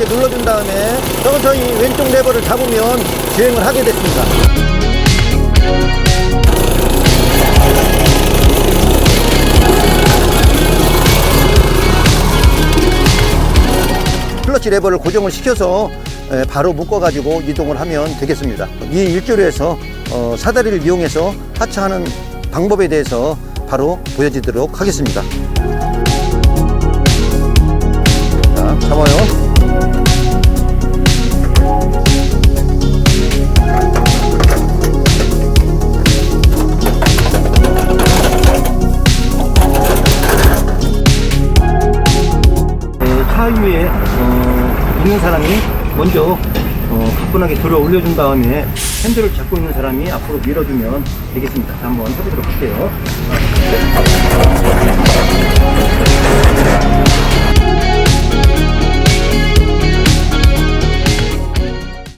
눌러준 다음에 천천히 왼쪽 레버를 잡으면 주행을 하게 됐습니다. 클러치 레버를 고정을 시켜서 바로 묶어 가지고 이동을 하면 되겠습니다. 이 1조리에서 사다리를 이용해서 하차하는 방법에 대해서 바로 보여드리도록 하겠습니다. 자, 잡아요. 차 위에 있는 사람이 먼저 가뿐하게 들어 올려준 다음에 핸들을 잡고 있는 사람이 앞으로 밀어주면 되겠습니다. 자, 한번 해보도록 할게요.